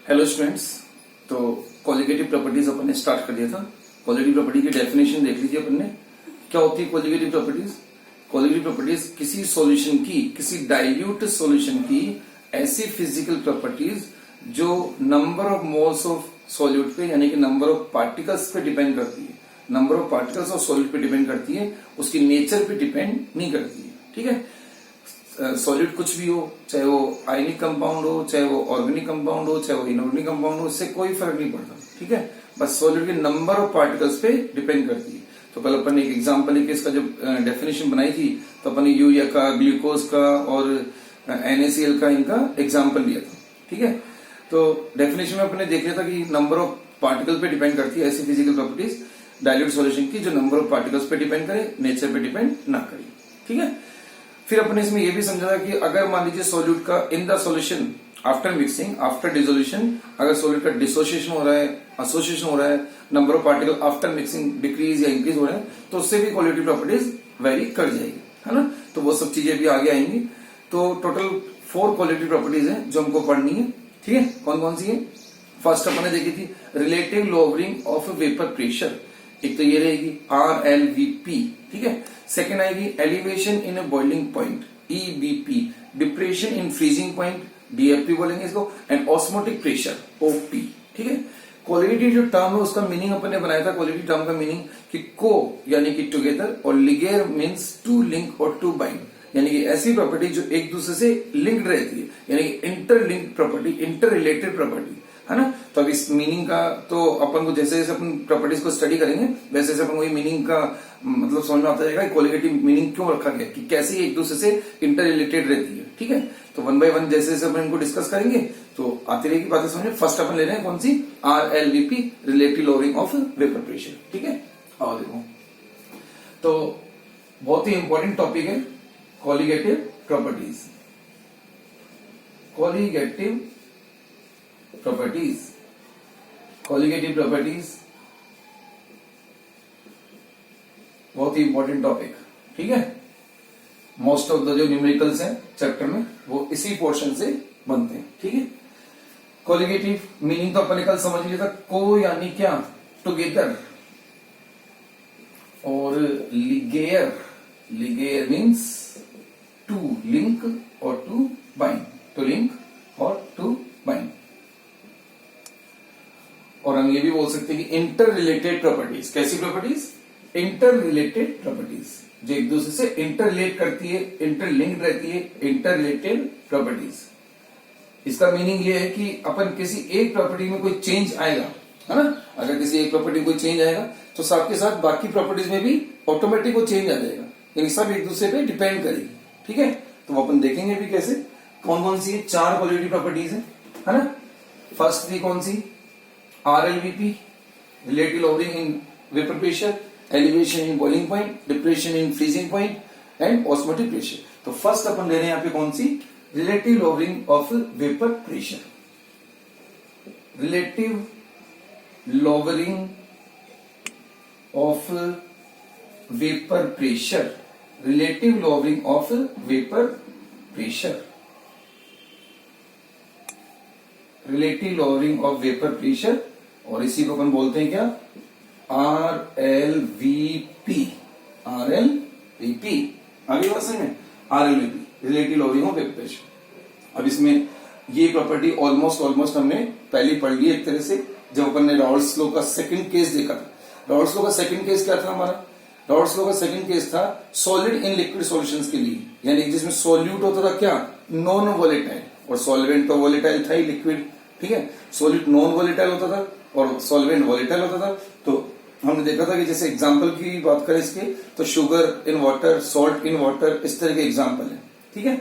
Hello students. तो colligative properties अपन ने start कर दिया था। कॉलिगेटिव प्रॉपर्टी की डेफिनेशन देख लीजिए अपन ने। क्या होती है कॉलिगेटिव प्रॉपर्टीज? कॉलिगेटिव प्रॉपर्टीज किसी सॉल्यूशन की, किसी डाइल्यूट सॉल्यूशन की ऐसी फिजिकल प्रॉपर्टीज जो number of moles of solute पे यानी कि नंबर ऑफ पार्टिकल्स पे डिपेंड करती है। Number of particles of solute पे डिपेंड करती है, उसकी नेचर पे डिपेंड नहीं करती है। ठीक है, सॉलिड कुछ भी हो, चाहे वो आयनिक कंपाउंड हो, चाहे वो ऑर्गेनिक कंपाउंड हो, चाहे वो इनऑर्गेनिक कंपाउंड हो, इससे कोई फर्क नहीं पड़ता। ठीक है, बस सॉलिड के नंबर ऑफ पार्टिकल्स पे डिपेंड करती है। तो कल अपन ने एक एग्जांपल लेके इसका जब डेफिनेशन बनाई थी तो अपन ने यूरिया का, ग्लूकोज का और NaCl का इनका एग्जाम्पल लिया था। ठीक है, तो डेफिनेशन में अपन ने देख लिया था कि नंबर ऑफ पार्टिकल पे डिपेंड करती है ऐसी फिजिकल प्रॉपर्टीज डाइल्यूट सॉल्यूशन की जो नंबर ऑफ पार्टिकल्स पे डिपेंड करे, नेचर पे डिपेंड ना करे। ठीक है, फिर अपने इसमें यह भी समझा था कि अगर मान लीजिए सॉल्यूट का in the solution after mixing, after dissolution, अगर सॉल्यूट का डिसोसिएशन हो रहा है, एसोसिएशन हो रहा है, number of particle after mixing decrease या इंक्रीज हो रहे हैं, तो उससे भी क्वालिटी प्रॉपर्टीज वेरी कर जाएगी, है ना। तो वो सब चीजें भी आगे आएंगी। तो टोटल 4 क्वालिटी प्रॉपर्टीज है जो हमको पढ़नी है। ठीक है, कौन कौन सी है? फर्स्ट अपन ने देखी थी relative lowering of vapour pressure, एक तो ये रहेगी RLVP। ठीक है, सेकेंड आएगी elevation in a boiling point EBP, depression in freezing point DFP बोलेंगे इसको, एंड ऑस्मोटिक प्रेशर OP। ठीक है, क्वालिटी जो टर्म है उसका मीनिंग अपन ने बनाया था। क्वालिटी टर्म का मीनिंग कि को यानी कि टुगेदर, और लिगेयर मीन्स टू लिंक और टू बाइंड, यानी कि ऐसी प्रॉपर्टी जो एक दूसरे से लिंक्ड रहती है, यानी कि interlinked property, inter related property, है ना। तो अब इस मीनिंग का तो अपन को जैसे जैसे अपन प्रॉपर्टीज को स्टडी करेंगे वैसे वैसे अपन को ये मीनिंग का मतलब समझ में आता जाएगा क्वालिटेटिव मीनिंग क्यों रखा गया, कि कैसे एक दूसरे से इंटर रिलेटेड रहती है। ठीक है, तो वन बाय वन जैसे जैसे अपन इनको डिस्कस करेंगे तो आती रहेगी बातें समझ में। फर्स्ट अपन ले रहे हैं कौन सी? RLVP, relative lowering of vapour pressure. ठीक है, आओ देखो, तो बहुत ही इंपॉर्टेंट टॉपिक है colligative properties. Colligative properties, colligative properties बहुत ही इंपॉर्टेंट टॉपिक। ठीक है, मोस्ट ऑफ द जो न्यूमेरिकल्स हैं चैप्टर में वो इसी पोर्शन से बनते हैं। ठीक है, कॉलिगेटिव मीनिंग तो अपन ने कल समझ लिया था। को यानी क्या? टुगेदर, और लिगेयर, लिगेयर मीन्स टू लिंक और टू बाइंड, टू लिंक और टू बाइंड। और हम ये भी बोल सकते हैं कि इंटर रिलेटेड प्रॉपर्टीज। कैसी प्रॉपर्टीज? इंटर रिलेटेड प्रॉपर्टीज, जो एक दूसरे से इंटर रिलेट करती है, इंटरलिंक्ड रहती है, इंटर रिलेटेड प्रॉपर्टीज। इसका मीनिंग ये है कि अपन किसी एक प्रॉपर्टी में कोई चेंज आएगा, है ना। अगर किसी एक प्रॉपर्टी में कोई चेंज आएगा तो साथ के साथ बाकी प्रॉपर्टीज में भी ऑटोमेटिक वो चेंज आ जाएगा, यानी सब एक दूसरे पे डिपेंड करेगी। ठीक है, तो अपन देखेंगे भी कैसे, कौन कौन सी 4 क्वालिटी प्रॉपर्टीज है ना। फर्स्ट थी कौन सी? RLVP, relative lowering in vapor pressure, elevation in boiling point, depression in freezing point, and osmotic pressure। तो फर्स्ट अपन ले रहे हैं यहाँ पे कौन सी? relative lowering of vapor pressure, relative lowering of vapor pressure, relative lowering of vapor pressure, relative lowering of vapor pressure, और इसी को अपन बोलते हैं क्या? RLVP, RLVP। आगे बात समझ में? RLVP, relative lowering of vapour pressure. अब इसमें ये प्रॉपर्टी ऑलमोस्ट हमने पहले पढ़ ली एक तरह से, जब अपन ने राउल्ट्स लॉ का सेकंड केस देखा था। राउल्ट्स लॉ का सेकंड केस क्या था हमारा? राउल्ट्स लॉ का सेकंड केस था सॉलिड इन लिक्विड सॉल्यूशंस के लिए, यानी जिसमें सॉल्यूट होता था क्या? नॉन वोलेटाइल, और सॉल्वेंट तो वोलेटाइल था ही, लिक्विड। ठीक है, सॉलिड नॉन वोलेटाइल होता था और सॉल्वेंट वोलेटाइल होता था। तो हमने देखा था कि जैसे एग्जांपल की बात करें इसके, तो sugar in water, salt in water, इस तरह के एग्जांपल है। ठीक है,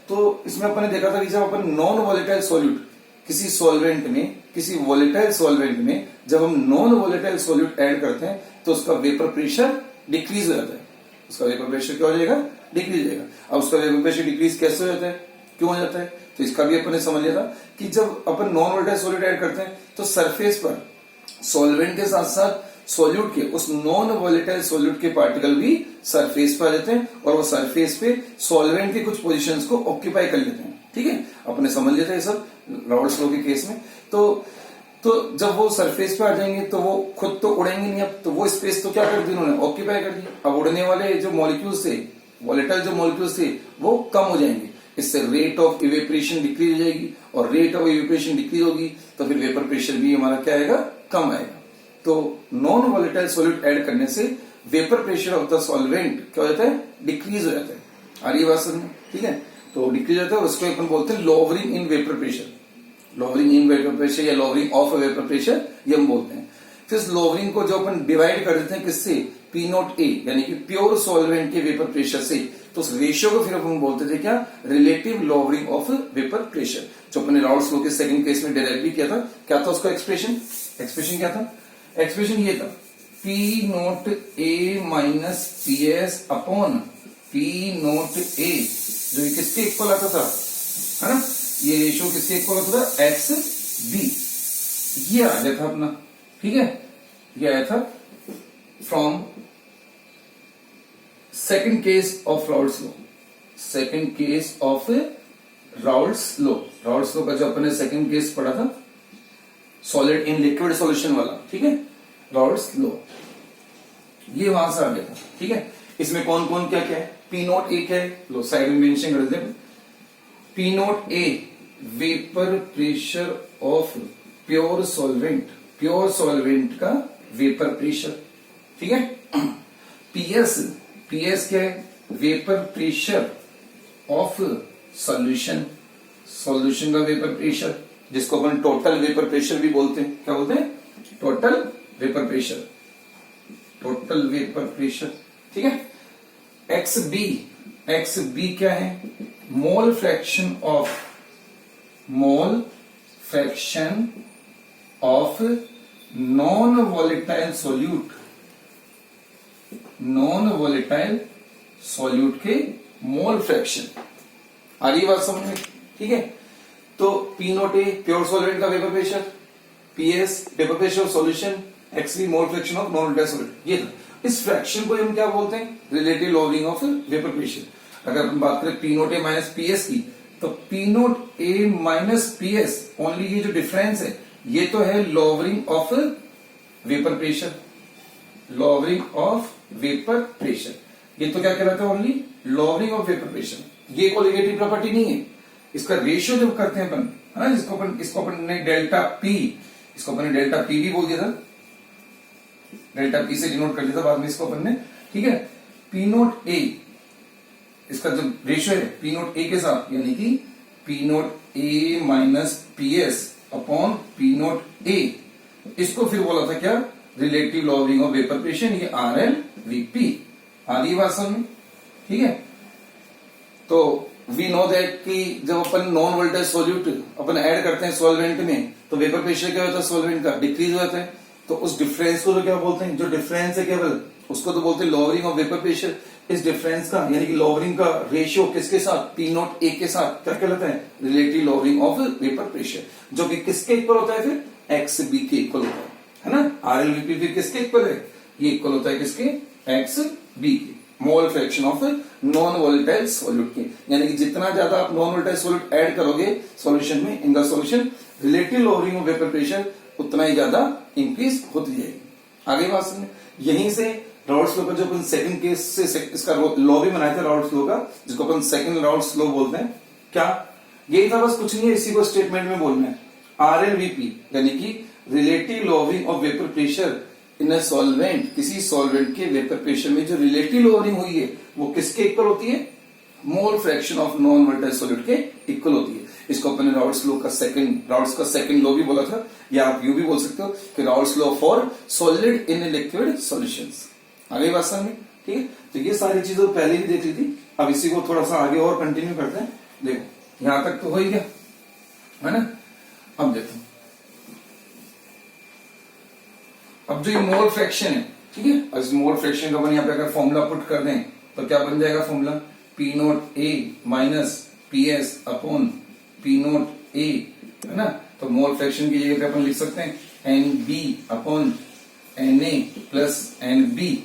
तो इसमें अपन ने देखा था कि जब अपन नॉन वोलेटाइल सॉल्यूट किसी सॉल्वेंट में, किसी वोलेटाइल सॉल्वेंट में जब हम नॉन वोलेटाइल सॉल्यूट ऐड करते हैं तो उसका वेपर प्रेशर डिक्रीज हो जाता है। उसका वेपर प्रेशर क्या हो जाएगा? डिक्रीज हो जाएगा। अब उसका वेपर प्रेशर डिक्रीज कैसे हो जाता है, क्यों हो जाता है? तो इसका भी अपन ने समझ लिया था कि जब अपन नॉन वोलेटाइल सॉल्यूट ऐड करते हैं तो सरफेस पर सॉल्वेंट के साथ साथ सॉल्यूट के, उस नॉन वोलेटाइल सॉल्यूट के पार्टिकल भी सरफेस पर आ जाते हैं और वो सरफेस पे सॉल्वेंट की कुछ पोजीशंस को ऑक्यूपाई कर लेते हैं। ठीक है, अपने समझ लेते हैं सब राउल्ट्स लॉ के केस में। तो जब वो सरफेस पे आ जाएंगे तो वो खुद तो उड़ेंगे नहीं, अब तो वो स्पेस तो क्या कर दी उन्होंने, ऑक्यूपाई कर दी। अब उड़ने वाले जो मॉलिक्यूल्स थे, वॉलेटाइल जो मॉलिक्यूल्स थे, वो कम हो जाएंगे। इससे रेट ऑफ इवेपोरेशन डिक्रीज हो जाएगी, और रेट ऑफ इवेपोरेशन डिक्रीज होगी तो फिर वेपर प्रेशर भी हमारा क्या आएगा, कम आएगा। तो नॉन वॉलेटाइल सॉल्यूट ऐड करने से vapour pressure of the solvent क्या हो जाता है, डिक्रीज हो जाता है। आ रही है बात समझ में, ठीक है। तो डिक्रीज होता है, उसको अपन बोलते हैं lowering in vapour pressure, lowering in vapour pressure या लोवरिंग ऑफ वेपर प्रेशर, ये हम बोलते हैं। फिर इस लोवरिंग को जो अपन डिवाइड कर देते हैं किससे, P0A यानी कि प्योर सॉल्वेंट के वेपर प्रेशर से, तो उस रेशियो को फिर अपन बोलते थे क्या, relative lowering of vapour pressure, जो अपने राउल्ट्स लॉ के सेकंड केस में डिराइव भी किया था। क्या था उसका एक्सप्रेशन क्या था, एक्सप्रेशन ये था P0A minus PS upon P0A, जो ये किसके इक्वल आता था, है ना, ये रेशियो किसके इक्वल होता था, XB। ये आ गया था अपना, ठीक है, ये आया था from second case of Raoult's law, second case of Raoult's law. Raoult's law का जो अपन ने सेकंड केस पढ़ा था, सॉलिड इन लिक्विड सॉल्यूशन वाला, ठीक है, राउल्ट्स लॉ, ये वहां से आ गया था, ठीक है। इसमें कौन कौन क्या क्या है, P0A क्या है, लो साइड में मेंशन कर देते हैं। P0A vapour pressure of pure solvent, pure solvent का वेपर प्रेशर, ठीक है। PS क्या है, vapour pressure of solution, solution का वेपर प्रेशर, जिसको अपन टोटल वेपर प्रेशर भी बोलते हैं। क्या बोलते हैं, total vapour pressure, total vapour pressure, ठीक है। XB क्या है, mole fraction of non volatile solute, non volatile solute के मोल फ्रैक्शन। आ रही बात समझ में, ठीक है। तो P0A प्योर सॉल्वेंट का vapour pressure, PS vapour pressure of solution, XB mole fraction of non volatile solute, ये था। इस फ्रैक्शन को हम क्या बोलते हैं, relative lowering of vapour pressure. अगर हम बात करें P0A माइनस PS की, तो P0A माइनस PS, ओनली ये जो डिफरेंस है ये तो है lowering of vapour pressure, lowering of vapour pressure, ये तो क्या कहलाता है, only lowering of vapour pressure. ये कोलिगेटिव प्रॉपर्टी नहीं है, इसका रेशियो जब करते हैं अपन, है ना, इसको अपन ने डेल्टा P, इसको अपन ने डेल्टा P भी बोल दिया था, डेल्टा P से डिनोट कर दिया था बाद में इसको अपन ने, ठीक है। P0A इसका जो रेशियो है P0A के साथ, यानी कि P0A minus PS upon P0A, इसको फिर बोला था क्या, relative lowering of vapour pressure, ये RLVP। आ रही बात समझ में, ठीक है। तो वी नो दैट कि जब अपन नॉन वोल्टेज सॉल्यूट अपन ऐड करते हैं सॉल्वेंट में, तो वेपर प्रेशर क्या होता है, सॉल्वेंट का डिक्रीज हो जाता है। तो उस डिफरेंस को तो क्या बोलते हैं, जो डिफरेंस है केवल उसको तो बोलते हैं लोवरिंग ऑफ वेपर प्रेशर। इस डिफरेंस का यानी कि लोवरिंग का रेशियो किसके साथ, P0A के साथ क्या कहलाता है, relative lowering of vapour pressure, जो कि किसके इक्वल होता है, फिर XB के इक्वल होता है ना। RLVP फिर किसके इक्वल है, ये इक्वल होता है किसके, XB के, mole fraction of non volatile solute के। यानी कि जितना ज्यादा आप नॉन वॉलेटाइल सॉल्यूट ऐड करोगे सॉल्यूशन में, in the solution, relative lowering of vapour pressure उतना ही ज्यादा इंक्रीज होती जाएगी। आगे बात सुनिए, यहीं से राउल्ट्स लॉ का जो अपन सेकंड केस से इसका लॉ भी बनाया था राउल्ट्स लॉ का, जिसको अपन सेकंड राउल्ट्स लॉ बोलते हैं। क्या यही था, बस कुछ नहीं है, इसी को स्टेटमेंट में बोलना है। RLVP यानी कि relative lowering of vapour pressure in a solvent, किसी सॉल्वेंट के वेपर प्रेशर में जो रिलेटिव लोवरिंग हुई है वो किसके इक्वल होती है, mole fraction of non volatile solute के इक्वल होती है। इसको अपने राउल्ट्स लॉ का सेकंड लॉ भी बोला था, या आप यू भी बोल सकते हो कि Raoult's law for solid in liquid solutions. आगे बात समझ में, ठीक है। तो ये सारी चीजें पहले भी देख ली थी, अब इसी को थोड़ा सा आगे और कंटिन्यू करते हैं। देखो यहां तक तो हो ही गया, है ना। अब देखो, अब जो ये मोल फ्रैक्शन है, ठीक है, और इस मोल फ्रैक्शन का अपन यहाँ पे अगर फॉर्मूला पुट कर दें तो क्या बन जाएगा formula, P0A minus PS upon P0A, है ना। तो मोल फ्रैक्शन की जगह पे अपन लिख सकते हैं NB upon Na plus NB,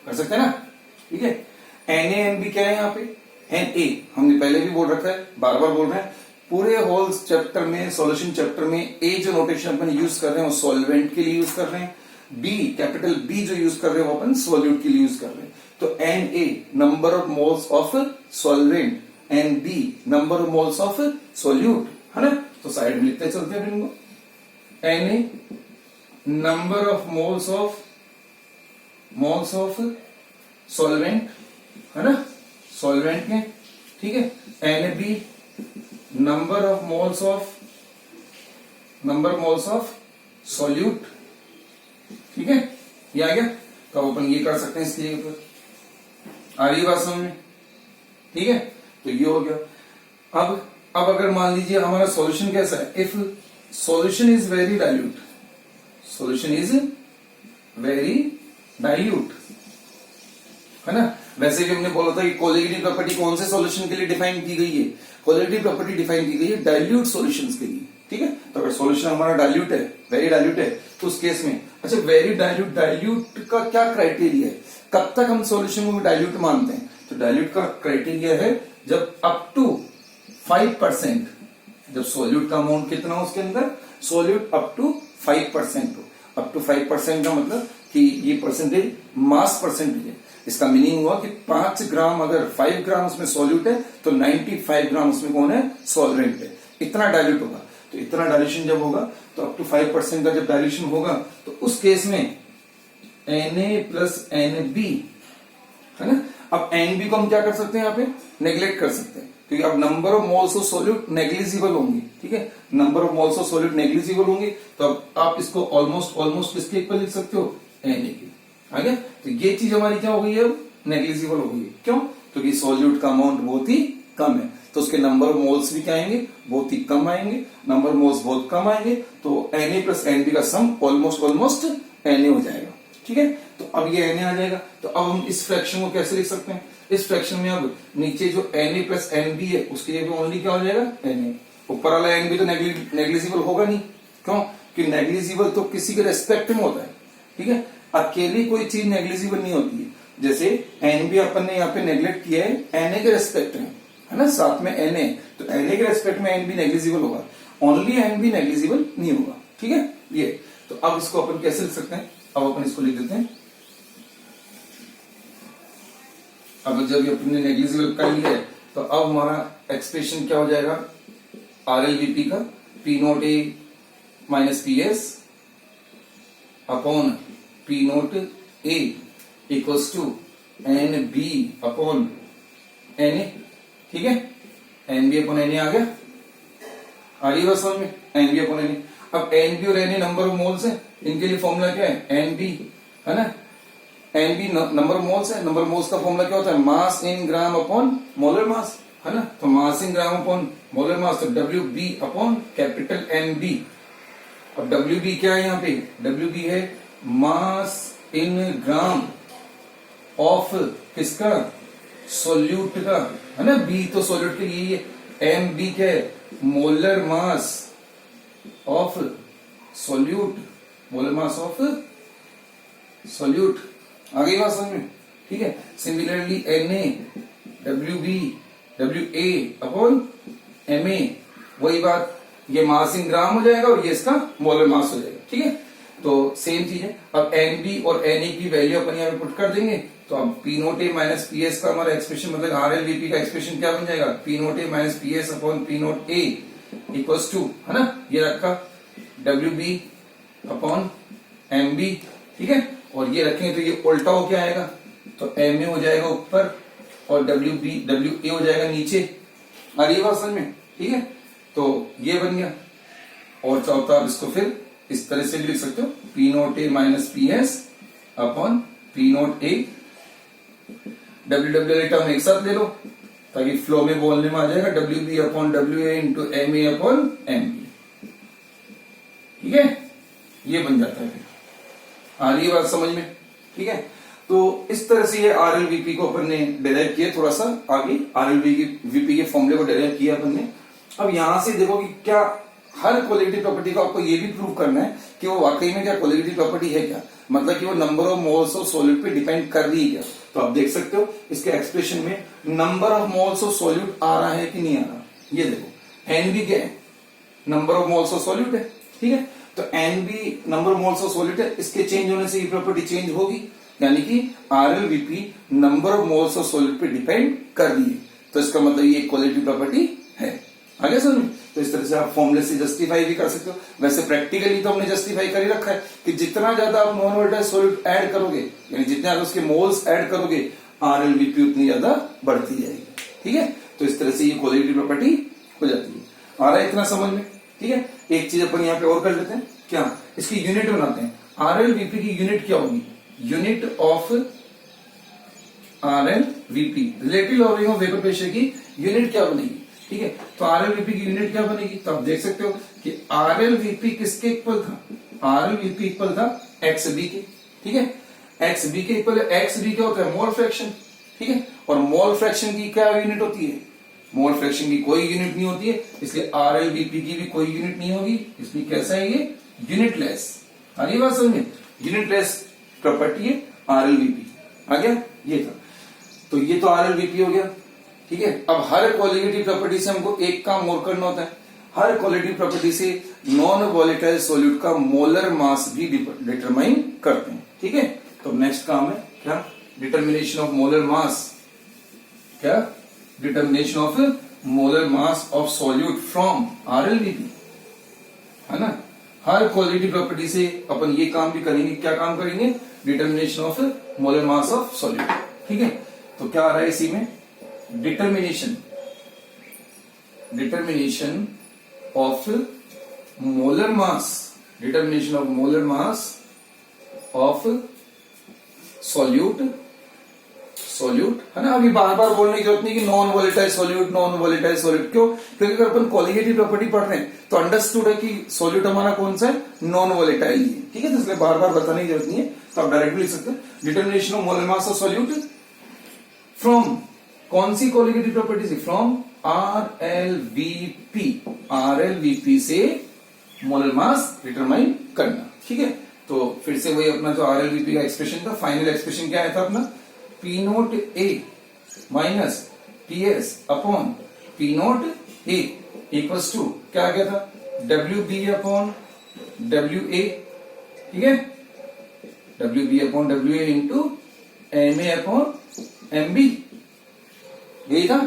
कर सकते हैं ना, ठीक है। Na NB क्या है यहाँ पे, एन ए हमने पहले भी बोल रखा है, बार बार बोल रहे हैं, पूरे होल चैप्टर में, सॉल्यूशन चैप्टर में ए जो नोटेशन अपन यूज कर रहे हैं वो सॉल्वेंट के लिए यूज कर रहे हैं, बी कैपिटल बी जो यूज कर रहे हैं वो अपन सॉल्यूट के लिए यूज कर रहे हैं। तो N A number of moles of solvent, N B number of moles of solute, है ना। तो साइड में लिखते चलते हैं इनको, N A number of moles of solvent, है ना, सॉल्वेंट के, ठीक है। N B number of moles of solute, ठीक है, ये आ गया। तो अपन ये कर सकते हैं इसके ऊपर, आ रही बात समझ में, ठीक है। तो ये हो गया। अब अगर मान लीजिए हमारा सॉल्यूशन कैसा है, if solution is very dilute, solution is very dilute, है ना। वैसे भी हमने बोला था कि कोलिगेटिव प्रॉपर्टी कौन से सॉल्यूशन के लिए डिफाइन की गई है, कोलिगेटिव प्रॉपर्टी डिफाइन की गई है डाइल्यूट सॉल्यूशंस के लिए, ठीक है। तो अगर सॉल्यूशन हमारा डाइल्यूट है, वेरी डाइल्यूट है, तो उस केस में, अच्छा वेरी डाइल्यूट, डाइल्यूट का क्या क्राइटेरिया है, कब तक हम सॉल्यूशन को डाइल्यूट मानते हैं। तो डाइल्यूट का क्राइटेरिया है जब अप टू 5%, जब सॉल्यूट का अमाउंट कितना हो उसके अंदर, सॉल्यूट अप टू 5% हो। अप टू 5% का मतलब कि ये परसेंटेज मास परसेंटेज है। इसका मीनिंग हुआ कि 5 ग्राम, अगर 5 ग्राम उसमें सॉल्यूट है तो 95 ग्राम उसमें कौन है, सॉल्वेंट है। इतना डाइल्यूट होगा। तो इतना डाइल्यूशन जब होगा तो अप टू 5% का जब डाइल्यूशन होगा तो उस केस में Na प्लस NB, है ना। अब NB को हम क्या कर सकते हैं, यहाँ पे नेग्लेक्ट कर सकते हैं, क्योंकि अब number of moles of solute negligible होंगी, ठीक है। Number of moles of solute negligible होंगे तो अब आप इसको ऑलमोस्ट किसके इक्वल लिख सकते हो, Na के, आ गया। तो ये चीज हमारी क्या हो गई है, अब नेग्लिजिबल हो गई है। क्यों, क्योंकि सॉल्यूट का अमाउंट बहुत ही कम है, तो उसके नंबर ऑफ मोल्स भी क्या आएंगे, बहुत ही कम आएंगे। नंबर ऑफ मोल्स बहुत कम आएंगे तो Na प्लस NB का सम ऑलमोस्ट Na हो जाएगा, ठीक है। तो अब ये Na आ जाएगा। तो अब हम इस फ्रैक्शन को कैसे लिख सकते हैं, इस फ्रैक्शन में अब नीचे जो Na प्लस NB है उसके लिए भी ओनली क्या हो जाएगा, Na। ऊपर वाला NB तो नेग्लिजिबल होगा नहीं, क्यों, कि नेग्लिजिबल तो किसी के रेस्पेक्ट में होता है, ठीक है। अकेली कोई चीज नेग्लिजिबल नहीं होती है। जैसे NB अपन ने यहाँ पे नेग्लेक्ट किया है Na के रेस्पेक्ट में, है ना, साथ में Na, तो Na के रेस्पेक्ट में NB नेग्लिजिबल होगा, ओनली NB नेग्लिजिबल नहीं होगा, ठीक है। ये तो अब इसको अपन कैसे लिख सकते हैं, अब अपन इसको लिख देते हैं। अब जब ये अपने नेग्लिजिबल कर लिया है तो अब हमारा एक्सप्रेशन क्या हो जाएगा, RLVP का P naught A minus PS upon P naught A equals to NB upon Na, ठीक है। NB अपॉन Na आ गया, आ रही है बस समझ में, NB अपॉन Na। अब NB और Na नंबर ऑफ मोल्स है, इनके लिए फॉर्मूला क्या है, NB, है ना। NB नंबर ऑफ मोल्स है, नंबर ऑफ मोल्स का फॉर्मूला क्या होता है, मास इन ग्राम अपॉन मोलर मास, है ना। तो मास इन ग्राम अपॉन मोलर मास, तो WB अपॉन कैपिटल NB। अब WB क्या है यहाँ पे, WB है मास इन ग्राम ऑफ किसका, सोल्यूट का, है ना। B तो सोल्यूट के लिए है, MB क्या है, molar mass of solute, molar mass of solute, आ गई बात समझ में, ठीक है। Similarly Na WB WA upon MA, वही बात, ये मास इन ग्राम हो जाएगा और ये इसका मोलर मास हो जाएगा, ठीक है। तो सेम चीज है। अब NB और Na की वैल्यू अपन यहाँ पे पुट कर देंगे, तो अब P naught A minus PS का हमारा एक्सप्रेशन, मतलब RLVP का एक्सप्रेशन क्या बन जाएगा, P naught A minus PS upon P naught A equals to, है ना, ये रखा WB अपॉन MB, ठीक है। और ये रखेंगे तो ये उल्टा हो क्या आएगा, तो MA हो जाएगा ऊपर और WA हो जाएगा नीचे, आ रही है बात समझ में, ठीक है। तो ये बन गया। और चाहो तो आप इसको फिर इस तरह से भी लिख सकते हो, P naught A minus PS upon P naught A, WW term एक साथ ले लो ताकि फ्लो में बोलने में आ जाएगा, WB upon WA into MA upon MB, ठीक है। ये बन जाता है, आ रही है बात समझ में, ठीक है। तो इस तरह से ये RLVP को अपन ने डेराइव किया, थोड़ा सा आगे RLVP के फॉर्मूले को डेराइव किया अपन ने। अब यहां से देखो कि क्या हर क्वालिटी प्रॉपर्टी को आपको ये भी प्रूव करना है कि वो वाकई में क्या क्वालिटी प्रॉपर्टी है क्या, मतलब कि वो number of moles of solute पे डिपेंड कर रही है क्या। तो आप देख सकते हो इसके एक्सप्रेशन में number of moles of solute आ रहा है कि नहीं आ रहा। ये देखो एनबी क्या है, number of moles of solute है, ठीक है। तो N B number of moles of solute है, इसके चेंज होने से ये प्रॉपर्टी चेंज होगी, यानी कि RLVP number of moles of solute पे डिपेंड कर रही है। तो इसका मतलब ये इक्वालिटी प्रॉपर्टी है। आगे समझ। तो इस तरह से आप फॉर्मूले से जस्टिफाई भी कर सकते हो। वैसे प्रैक्टिकली तो हमने जस्टिफाई कर ही रखा है कि जितना ज्यादा आप नॉन वोलेटाइल सॉल्यूट ऐड करोगे, यानी जितने ज्यादा उसके मोल्स ऐड करोगे, आरएलवीपी उतनी ज्यादा बढ़ती जाएगी, ठीक है। तो इस तरह से ये क्वालिटी प्रॉपर्टी हो जाती है। आ रहा है इतना समझ में, ठीक है। एक चीज अपन यहाँ पे और कर लेते हैं, क्या इसकी यूनिट बनाते हैं। आरएलवीपी की यूनिट क्या होगी, unit of RLVP, relative lowering of vapour pressure की यूनिट क्या बनेगी, ठीक है। तो आरएलवीपी की यूनिट क्या बनेगी, तो आप देख सकते हो कि आरएलवीपी किसके इक्वल था, आरएलवीपी इक्वल था एक्सबी के, ठीक है। एक्सबी के इक्वल, एक्सबी क्या होता है, मोल फ्रैक्शन, ठीक है। और मोल फ्रैक्शन की क्या यूनिट होती है, मोल फ्रैक्शन की कोई यूनिट नहीं होती है, इसलिए आरएलवीपी की भी कोई यूनिट नहीं होगी, इसलिए कैसा है ये, यूनिटलेस। आ रही बात समझ में, यूनिटलेस प्रॉपर्टी है आरएलवीपी। आ गया ये था। तो ये तो आरएलवीपी हो गया, ठीक है। अब हर क्वालिटेटिव प्रॉपर्टी से हमको एक काम और करना होता है, हर क्वालिटेटिव प्रॉपर्टी से नॉन वोलेटाइल सॉल्यूट का मोलर मास भी डिटरमाइन करते हैं, ठीक है। तो नेक्स्ट काम है क्या, डिटर्मिनेशन ऑफ मोलर मास, क्या determination of molar mass of solute from RLVP, है ना। हर क्वालिटेटिव प्रॉपर्टी से अपन ये काम भी करेंगे, क्या काम करेंगे, determination of molar mass of solute, ठीक है। तो क्या आ रहा है इसी में, determination of molar mass, determination of molar mass of solute, है ना। अभी बार बार बोलने की जरूरत नहीं कि non volatile solute, non volatile solute, क्यों, क्योंकि अगर अपन क्वालिटेटिव प्रॉपर्टी पढ़ रहे हैं तो अंडरस्टूड है कि सॉल्यूट हमारा कौन सा है, नॉन वोलेटाइल ही है, ठीक है। तो इसलिए बार बार बताने की जरूरत नहीं है, तो आप डायरेक्टली लिख सकते हैं determination of molar mass of solute from, कौन सी क्वालिटेटिव प्रॉपर्टी से, फ्रॉम आरएलवीपी से मोलर मास डिटरमाइन करना, ठीक है। तो फिर से वही अपना जो आरएलवीपी का एक्सप्रेशन था, फाइनल एक्सप्रेशन क्या आया था अपना, P naught A minus P S upon P naught A equals to क्या गया था, W B upon W A, ठीक है, W B upon W A into M A upon M B, यही था,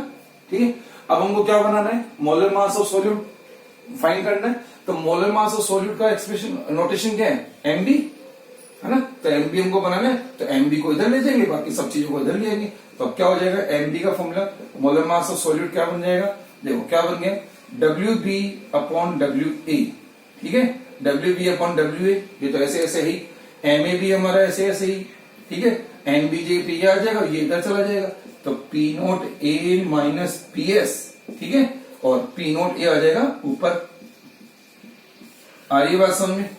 ठीक है। अब हमको क्या बनाना है, molar mass of solute find करना है। तो मोलर मास ऑफ सॉल्यूट का एक्सप्रेशन नोटेशन क्या है, एमबी, है ना। तो एमबी हमको बनाना है, तो एमबी को इधर ले जाएंगे, बाकी सब चीजों को इधर ले जाएंगे। तो अब क्या हो जाएगा, एमबी का formula molar mass of solute क्या बन जाएगा, देखो क्या बन गया, W B upon W A, ठीक है। W B upon W A, ये तो ऐसे ऐसे ही, एम ए भी हमारा ऐसे ऐसे ही, ठीक है। एम बी जे पी आ जाएगा, ये इधर चला जाएगा, तो P naught A minus P S, ठीक है, और पी नोट ए आ जाएगा ऊपर। आ रही बात समझ में,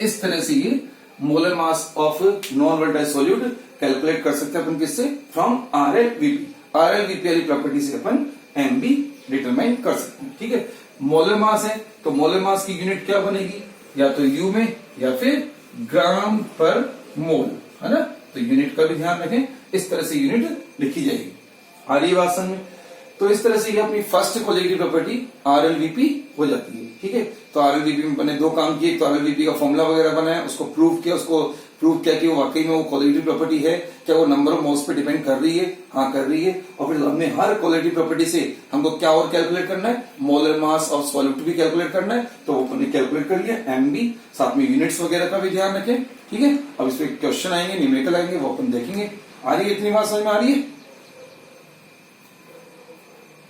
इस तरह से ये molar mass of non volatile solute calculate कर सकते हैं अपन किससे, फ्रॉम आरएलवीपी, आरएलवीपी वाली प्रॉपर्टी से अपन एमबी डिटरमाइन कर सकते हैं, ठीक है। मोलर मास है तो मोलर मास की यूनिट क्या बनेगी, या तो यू में या फिर ग्राम पर मोल, है ना। तो यूनिट का भी ध्यान रखें, इस तरह से यूनिट लिखी जाएगी। आ रही बात समझ में, तो इस तरह से ये अपनी फर्स्ट क्वालिटेटिव प्रॉपर्टी आरएलवीपी हो जाती है, ठीक है। तो आरएलवीपी में मैंने दो काम किए, तो आरएलवीपी का फॉर्मूला वगैरह बनाया, उसको प्रूव किया, उसको प्रूव किया कि वो वाकई में वो क्वालिटेटिव प्रॉपर्टी है, क्या वो नंबर ऑफ मोल्स पे डिपेंड कर रही है, हाँ कर रही है। और फिर हमने हर क्वालिटेटिव प्रॉपर्टी से हमको क्या और कैलकुलेट करना है, मोलर मास ऑफ सॉल्यूट भी कैलकुलेट करना है, तो वो हमने कैलकुलेट कर लिया, एमबी, साथ में यूनिट्स वगैरह का भी ध्यान रखें, ठीक है। अब इस पे क्वेश्चन आएंगे, न्यूमेरिकल आएंगे, वो अपन देखेंगे। आ रही है इतनी बात समझ में आ रही है।